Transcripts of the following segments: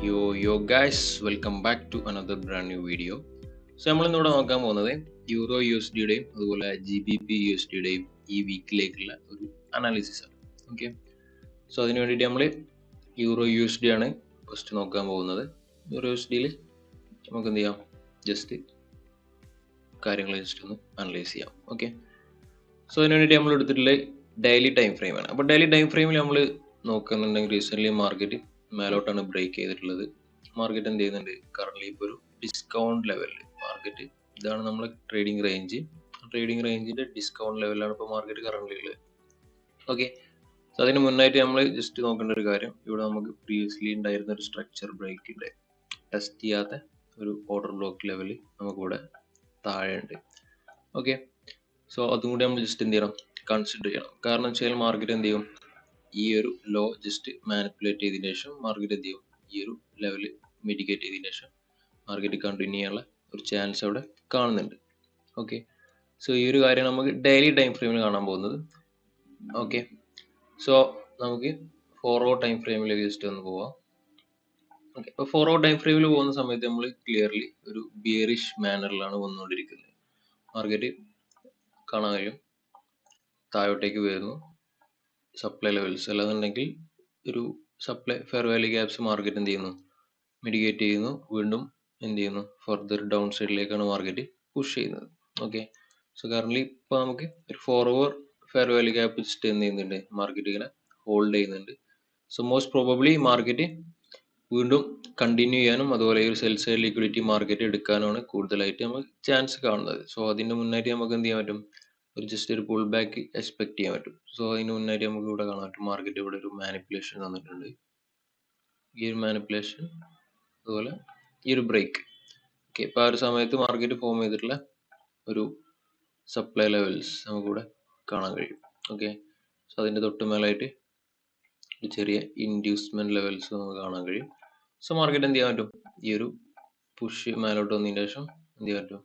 Yo guys, welcome back to another brand new video. So നമ്മൾ ഇന്നിവിടെ നോക്കാൻ പോകുന്നത് യൂറോ യു എസ് ഡിയുടെയും അതുപോലെ GBP USDയുടെയും ഈ വീക്കിലേക്കുള്ള ഒരു അനാലിസിസ് ആണ്. ഓക്കെ, സോ അതിന് വേണ്ടിയിട്ട് നമ്മൾ യൂറോ യു എസ് ഡി ആണ് ഫസ്റ്റ് നോക്കാൻ പോകുന്നത്. യൂറോ യു എസ് ഡിയിൽ നമുക്ക് എന്ത് ചെയ്യാം, ജസ്റ്റ് കാര്യങ്ങൾ ജസ്റ്റ് ഒന്ന് അനലൈസ് ചെയ്യാം. ഓക്കെ, സോ അതിന് വേണ്ടിയിട്ട് നമ്മൾ എടുത്തിട്ടുള്ള ഡെയിലി ടൈം ഫ്രെയിമാണ്. അപ്പോൾ ഡെയിലി ടൈം ഫ്രെയിമിൽ നമ്മൾ നോക്കുന്നുണ്ടെങ്കിൽ റീസെൻ്റ്ലി മാർക്കറ്റ് മേലോട്ടാണ് ബ്രേക്ക് ചെയ്തിട്ടുള്ളത്. മാർക്കറ്റ് എന്ത് ചെയ്യുന്നുണ്ട്, കറന്റ് ഇപ്പോൾ ഒരു ഡിസ്കൗണ്ട് ലെവലിൽ മാർക്കറ്റ്, ഇതാണ് നമ്മളെ ട്രേഡിംഗ് റേഞ്ച്. ട്രേഡിംഗ് റേഞ്ചിന്റെ ഡിസ്കൗണ്ട് ലെവലിലാണ് ഇപ്പോൾ മാർക്കറ്റ് കറന്റ് ഉള്ളത്. ഓക്കെ, സോ അതിന് മുന്നായിട്ട് നമ്മൾ ജസ്റ്റ് നോക്കേണ്ട ഒരു കാര്യം, ഇവിടെ നമുക്ക് പ്രീവിയസ്ലി ഉണ്ടായിരുന്ന ഒരു സ്ട്രക്ചർ ബ്രേക്കിന്റെ ടെസ്റ്റ് ചെയ്യാത്ത ഒരു ഓർഡർ ബ്ലോക്ക് ലെവൽ നമുക്കിവിടെ താഴെ ഉണ്ട്. ഓക്കെ, സോ അതും കൂടി നമ്മൾ ജസ്റ്റ് എന്ത് ചെയ്യണം, കൺസിഡർ ചെയ്യണം. കാരണം വെച്ചാൽ മാർക്കറ്റ് എന്ത് ചെയ്യും, ഈ ഒരു ലോ ജസ്റ്റ് മാനിപ്പുലേറ്റ് ചെയ്തതിനു ശേഷം മാർക്കറ്റ് എന്ത് ചെയ്യും, ഈ ഒരു ലെവൽ മിറ്റിഗേറ്റ് ചെയ്തതിനു ശേഷം മാർക്കറ്റ് കണ്ടിന്യൂ ചെയ്യാനുള്ള ഒരു ചാൻസ് അവിടെ കാണുന്നുണ്ട്. ഓക്കെ, സോ ഈ ഒരു കാര്യം നമുക്ക് ഡെയിലി ടൈം ഫ്രെയിമിൽ കാണാൻ പോകുന്നത്. ഓക്കെ, സോ നമുക്ക് 4 ടൈം ഫ്രെയിമിലേക്ക് ജസ്റ്റ് ഒന്ന് പോവാം. ഓക്കെ, അപ്പോൾ 4 ടൈം ഫ്രെയിമിൽ പോകുന്ന സമയത്ത് നമ്മൾ ക്ലിയർലി ഒരു ബിയറിഷ് മാനറിലാണ് വന്നുകൊണ്ടിരിക്കുന്നത്. മാർക്കറ്റ് കാണാൻ കഴിയും താഴോട്ടേക്ക് വരുന്നു, സപ്ലൈ ലെവൽസ് അല്ലാന്നുണ്ടെങ്കിൽ ഒരു supply fair value gaps market എന്ത് ചെയ്യുന്നു, മിറ്റിഗേറ്റ് ചെയ്യുന്നു, വീണ്ടും എന്ത് ചെയ്യുന്നു, ഫർദർ ഡൗൺ സൈഡിലേക്കാണ് മാർക്കറ്റ് പുഷ് ചെയ്യുന്നത്. ഓക്കെ, സോ കറന്റ് ഇപ്പോൾ നമുക്ക് ഒരു forward fair value gap just എന്ത് ചെയ്യുന്നുണ്ട്, മാർക്കറ്റ് ഇങ്ങനെ ഹോൾഡ് ചെയ്യുന്നുണ്ട്. സോ മോസ്റ്റ് പ്രോബബ്ലി മാർക്കറ്റ് വീണ്ടും കണ്ടിന്യൂ ചെയ്യാനും അതുപോലെ ഈ ഒരു സെൽ സൈഡ് ലിക്വിഡിറ്റി മാർക്കറ്റ് എടുക്കാനുമാണ് കൂടുതലായിട്ട് നമുക്ക് ചാൻസ് കാണുന്നത്. സോ അതിന്റെ മുന്നായിട്ട് നമുക്ക് എന്ത് ചെയ്യാൻ പറ്റും, ഒരു ജസ്റ്റ് ഒരു പുൾ ബാക്ക് എക്സ്പെക്ട് ചെയ്യാൻ പറ്റും. സോ അതിന് മുന്നായിട്ട് നമുക്ക് ഇവിടെ കാണാൻ പറ്റും, മാർക്കറ്റ് ഇവിടെ ഒരു മാനിപ്പുലേഷൻ തന്നിട്ടുണ്ട്. ഈ ഒരു മാനിപ്പുലേഷൻ അതുപോലെ ഈ ഒരു ബ്രേക്ക്. ഓക്കെ, ഇപ്പൊ ആ ഒരു സമയത്ത് മാർക്കറ്റ് ഫോം ചെയ്തിട്ടുള്ള ഒരു സപ്ലൈ ലെവൽസ് നമുക്കിവിടെ കാണാൻ കഴിയും. ഓക്കെ, സോ അതിന്റെ തൊട്ട് മേലായിട്ട് ഒരു ചെറിയ ഇൻഡ്യൂസ്മെന്റ് ലെവൽസ് നമുക്ക് കാണാൻ കഴിയും. സോ മാർക്കറ്റ് എന്ത് ചെയ്യാൻ പറ്റും, ഈ ഒരു പുഷ് മേലോട്ട് വന്നതിന് ശേഷം എന്ത് ചെയ്യാൻ പറ്റും,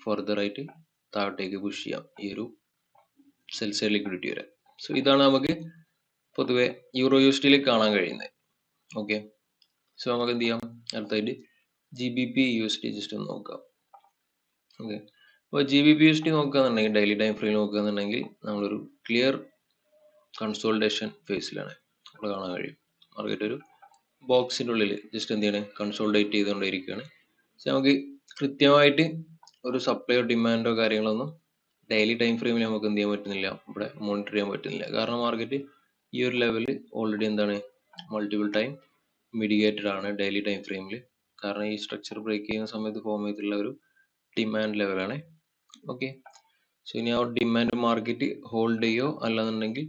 ഫർദർ ആയിട്ട് താഴോട്ടേക്ക് പുഷ് ചെയ്യാം ഈ ഒരു സെൽ സൈഡ് ലിക്വിഡിറ്റി വരെ. സോ ഇതാണ് നമുക്ക് പൊതുവെ യൂറോ യു എസ് ഡിയിൽ കാണാൻ കഴിയുന്നത്. ഓക്കെ, സോ നമുക്ക് എന്ത് ചെയ്യാം, അടുത്തായിട്ട് GBP USD ജസ്റ്റ് ഒന്ന് നോക്കാം. ഓക്കെ, അപ്പോൾ GBP USD നോക്കുകയാണെന്നുണ്ടെങ്കിൽ ഡെയിലി ടൈം ഫ്രെയിം നോക്കുകയാണെന്നുണ്ടെങ്കിൽ നമ്മളൊരു ക്ലിയർ കൺസോൾട്ടേഷൻ ഫേസിലാണ് നമ്മൾ കാണാൻ കഴിയും. മാർക്കറ്റ് ഒരു ബോക്സിൻ്റെ ഉള്ളിൽ ജസ്റ്റ് എന്ത് ചെയ്യണേ, കൺസോൾട്ടേറ്റ് ചെയ്തുകൊണ്ടിരിക്കുകയാണ്. പക്ഷെ നമുക്ക് കൃത്യമായിട്ട് ഒരു സപ്ലൈയോ ഡിമാൻഡോ കാര്യങ്ങളൊന്നും ഡെയിലി ടൈം ഫ്രെയിമിൽ നമുക്ക് എന്ത് ചെയ്യാൻ പറ്റുന്നില്ല, ഇവിടെ മോണിറ്റർ ചെയ്യാൻ പറ്റുന്നില്ല. കാരണം മാർക്കറ്റ് ഈ ഒരു ലെവൽ ഓൾറെഡി എന്താണ്, മൾട്ടിപ്പിൾ ടൈം മിഡിഗേറ്റഡ് ആണ് ഡെയിലി ടൈം ഫ്രെയിമിൽ. കാരണം ഈ സ്ട്രക്ചർ ബ്രേക്ക് ചെയ്യുന്ന സമയത്ത് ഫോം ചെയ്തിട്ടുള്ള ഒരു ഡിമാൻഡ് ലെവലാണ്. ഓക്കെ, സോ ഇനി ആ ഡിമാൻഡ് മാർക്കറ്റ് ഹോൾഡ് ചെയ്യോ അല്ലാന്നുണ്ടെങ്കിൽ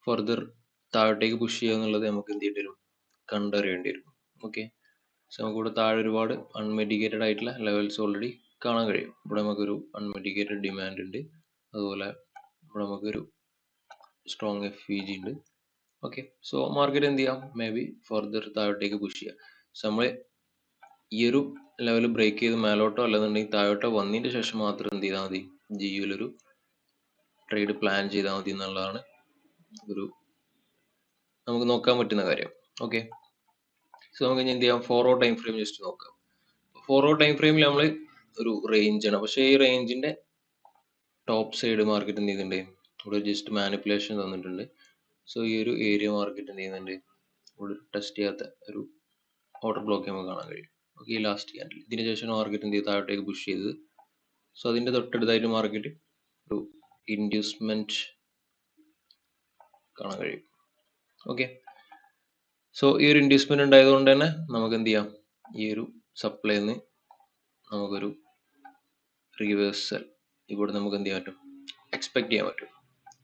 ഫർദർ താഴോട്ടേക്ക് പുഷ് ചെയ്യുക എന്നുള്ളത് നമുക്ക് എന്ത് ചെയ്യേണ്ടി വരും, കണ്ടറിയേണ്ടി വരും. ഓക്കെ, സോ നമുക്കിവിടെ താഴെ ഒരുപാട് അൺമിറ്റിഗേറ്റഡ് ആയിട്ടുള്ള ലെവൽസ് ഓൾറെഡി കാണാൻ കഴിയും. ഇവിടെ നമുക്കൊരു അൺമിറ്റിഗേറ്റഡ് ഡിമാൻഡ് ഉണ്ട്, അതുപോലെ ഇവിടെ നമുക്കൊരു സ്ട്രോങ് FVG ഉണ്ട്. ഓക്കെ, സോ മാർക്കറ്റ് എന്ത് ചെയ്യാം, മേ ബി ഫർദർ താഴോട്ടേക്ക് പുഷ് ചെയ്യാം. സോ നമ്മൾ ഈ ഒരു ലെവൽ ബ്രേക്ക് ചെയ്ത് മേലോട്ടോ അല്ലെന്നുണ്ടെങ്കിൽ താഴോട്ടോ വന്നതിന് ശേഷം മാത്രം എന്ത് ചെയ്താൽ മതി, GU-ലൊരു ട്രേഡ് പ്ലാൻ ചെയ്താൽ മതി എന്നുള്ളതാണ് ഒരു നമുക്ക് നോക്കാൻ പറ്റുന്ന കാര്യം. ഓക്കെ, സോ നമുക്ക് ഇനി എന്ത് ചെയ്യാം, 4 ടൈം ഫ്രെയിം ജസ്റ്റ് നോക്കാം. 4 ടൈം ഫ്രെയിമിൽ നമ്മൾ ഒരു റേഞ്ച് ആണ്, പക്ഷേ ഈ റേഞ്ചിന്റെ ടോപ്പ് സൈഡ് മാർക്കറ്റ് എന്ത് ചെയ്യുന്നുണ്ട്, ഇവിടെ ജസ്റ്റ് മാനിപ്പുലേഷൻ തന്നിട്ടുണ്ട്. സോ ഈ ഒരു ഏരിയ മാർക്കറ്റ് എന്ത് ചെയ്യുന്നുണ്ട്, ഇവിടെ ടെസ്റ്റ് ചെയ്യാത്ത ഒരു ഓർഡർ ബ്ലോക്ക് നമുക്ക് കാണാൻ കഴിയും. ഓക്കെ, ഈ ലാസ്റ്റ് ക്യാൻഡിൽ ഇതിന് ശേഷം മാർക്കറ്റ് എന്ത് ചെയ്ത് താഴോട്ടേക്ക് പുഷ് ചെയ്തത്. സോ അതിന്റെ തൊട്ടടുത്തായിട്ട് മാർക്കറ്റ് ഒരു ഇൻഡ്യൂസ്മെന്റ് കാണാൻ കഴിയും. ഓക്കെ, സോ ഈ ഒരു ഇൻഡ്യൂസ്മെന്റ് ഉണ്ടായതുകൊണ്ട് തന്നെ നമുക്ക് എന്ത് ചെയ്യാം, ഈ ഒരു സപ്ലൈന്ന് നമുക്കൊരു റിവേഴ്സൽ ഇവിടെ നമുക്ക് എന്ത് ചെയ്യാൻ പറ്റും, എക്സ്പെക്ട് ചെയ്യാൻ പറ്റും.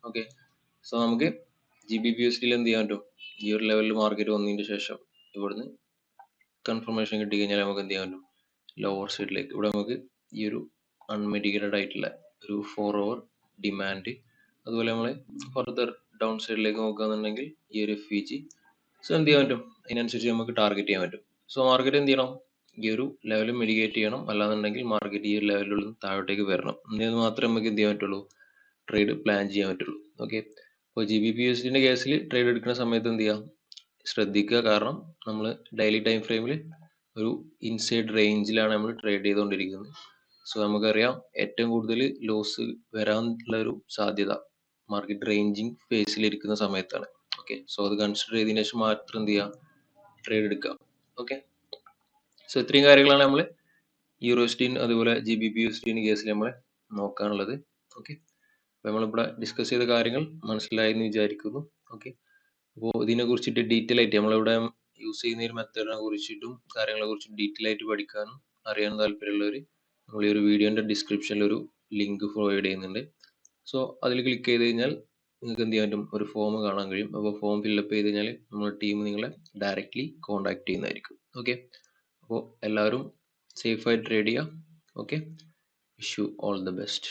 ഓക്കെ, സോ നമുക്ക് GBP USD എന്ത് ചെയ്യാൻ പറ്റും, ഈ ഒരു ലെവലിൽ മാർക്കറ്റ് വന്നതിന് ശേഷം ഇവിടുന്ന് കൺഫർമേഷൻ കിട്ടി കഴിഞ്ഞാൽ നമുക്ക് എന്ത് ചെയ്യാൻ പറ്റും, ലോവർ സൈഡിലേക്ക് ഇവിടെ നമുക്ക് ഈ ഒരു അൺമിറ്റിഗേറ്റഡ് ആയിട്ടുള്ള ഒരു 4 hour ഡിമാൻഡ്, അതുപോലെ നമ്മൾ ഫർദർ ഡൗൺ സൈഡിലേക്ക് നോക്കുകയാണെന്നുണ്ടെങ്കിൽ ഈ ഒരു FVG. സോ എന്ത് ചെയ്യാൻ പറ്റും, അതിനനുസരിച്ച് നമുക്ക് ടാർഗറ്റ് ചെയ്യാൻ പറ്റും. സോ മാർക്കറ്റ് എന്ത് ചെയ്യണം, ഈ ഒരു ലെവൽ മിറ്റിഗേറ്റ് ചെയ്യണം, അല്ലാന്നുണ്ടെങ്കിൽ മാർക്കറ്റ് ഈ ഒരു ലെവലിൽ താഴോട്ടേക്ക് വരണം. എന്നത് മാത്രമേ നമുക്ക് എന്ത് ചെയ്യാൻ പറ്റുള്ളൂ, ട്രേഡ് പ്ലാൻ ചെയ്യാൻ പറ്റുള്ളൂ. ഓക്കെ, അപ്പോൾ GBP USD കേസിൽ ട്രേഡ് എടുക്കുന്ന സമയത്ത് എന്ത് ചെയ്യാം, ശ്രദ്ധിക്കുക. കാരണം നമ്മൾ ഡെയിലി ടൈം ഫ്രെയിമിൽ ഒരു ഇൻസൈഡ് റേഞ്ചിലാണ് നമ്മൾ ട്രേഡ് ചെയ്തുകൊണ്ടിരിക്കുന്നത്. സോ നമുക്കറിയാം ഏറ്റവും കൂടുതൽ ലോസ് വരാനുള്ള ഒരു സാധ്യത മാർക്കറ്റ് റേഞ്ചിങ് ഫേസിൽ ഇരിക്കുന്ന സമയത്താണ്. ഓക്കെ, സോ അത് കൺസിഡർ ചെയ്തതിനു ശേഷം മാത്രം എന്ത് ചെയ്യുക, ട്രേഡ് എടുക്കുക. ഓക്കെ, സോ ഇത്രയും കാര്യങ്ങളാണ് നമ്മൾ യൂറോസ്റ്റിൻ അതുപോലെ GBP/USD കേസിൽ നമ്മൾ നോക്കാനുള്ളത്. ഓക്കെ, അപ്പോൾ നമ്മളിവിടെ ഡിസ്കസ് ചെയ്ത കാര്യങ്ങൾ മനസ്സിലായെന്ന് വിചാരിക്കുന്നു. ഓക്കെ, അപ്പോൾ ഇതിനെ കുറിച്ചിട്ട് ഡീറ്റെയിൽ ആയിട്ട് നമ്മളിവിടെ യൂസ് ചെയ്യുന്ന ഒരു മെത്തേഡിനെ കുറിച്ചിട്ടും കാര്യങ്ങളെ കുറിച്ചും ഡീറ്റെയിൽ ആയിട്ട് പഠിക്കാനും അറിയാനും താല്പര്യമുള്ളവർ നമ്മൾ ഈ ഒരു വീഡിയോന്റെ ഡിസ്ക്രിപ്ഷനിൽ ഒരു ലിങ്ക് പ്രൊവൈഡ് ചെയ്യുന്നുണ്ട്. സോ അതിൽ ക്ലിക്ക് ചെയ്ത് കഴിഞ്ഞാൽ നിങ്ങൾക്ക് എന്ത് ചെയ്യാൻ പറ്റും, ഒരു ഫോം കാണാൻ കഴിയും. അപ്പോൾ ഫോം ഫില്ലപ്പ് ചെയ്ത് കഴിഞ്ഞാൽ നമ്മുടെ ടീം നിങ്ങളെ ഡയറക്റ്റ്ലി കോൺടാക്ട് ചെയ്യുന്നതായിരിക്കും. ഓക്കെ, അപ്പോൾ എല്ലാവരും സേഫായി ട്രേഡ് ചെയ്യുക. Okay, wish you all the best.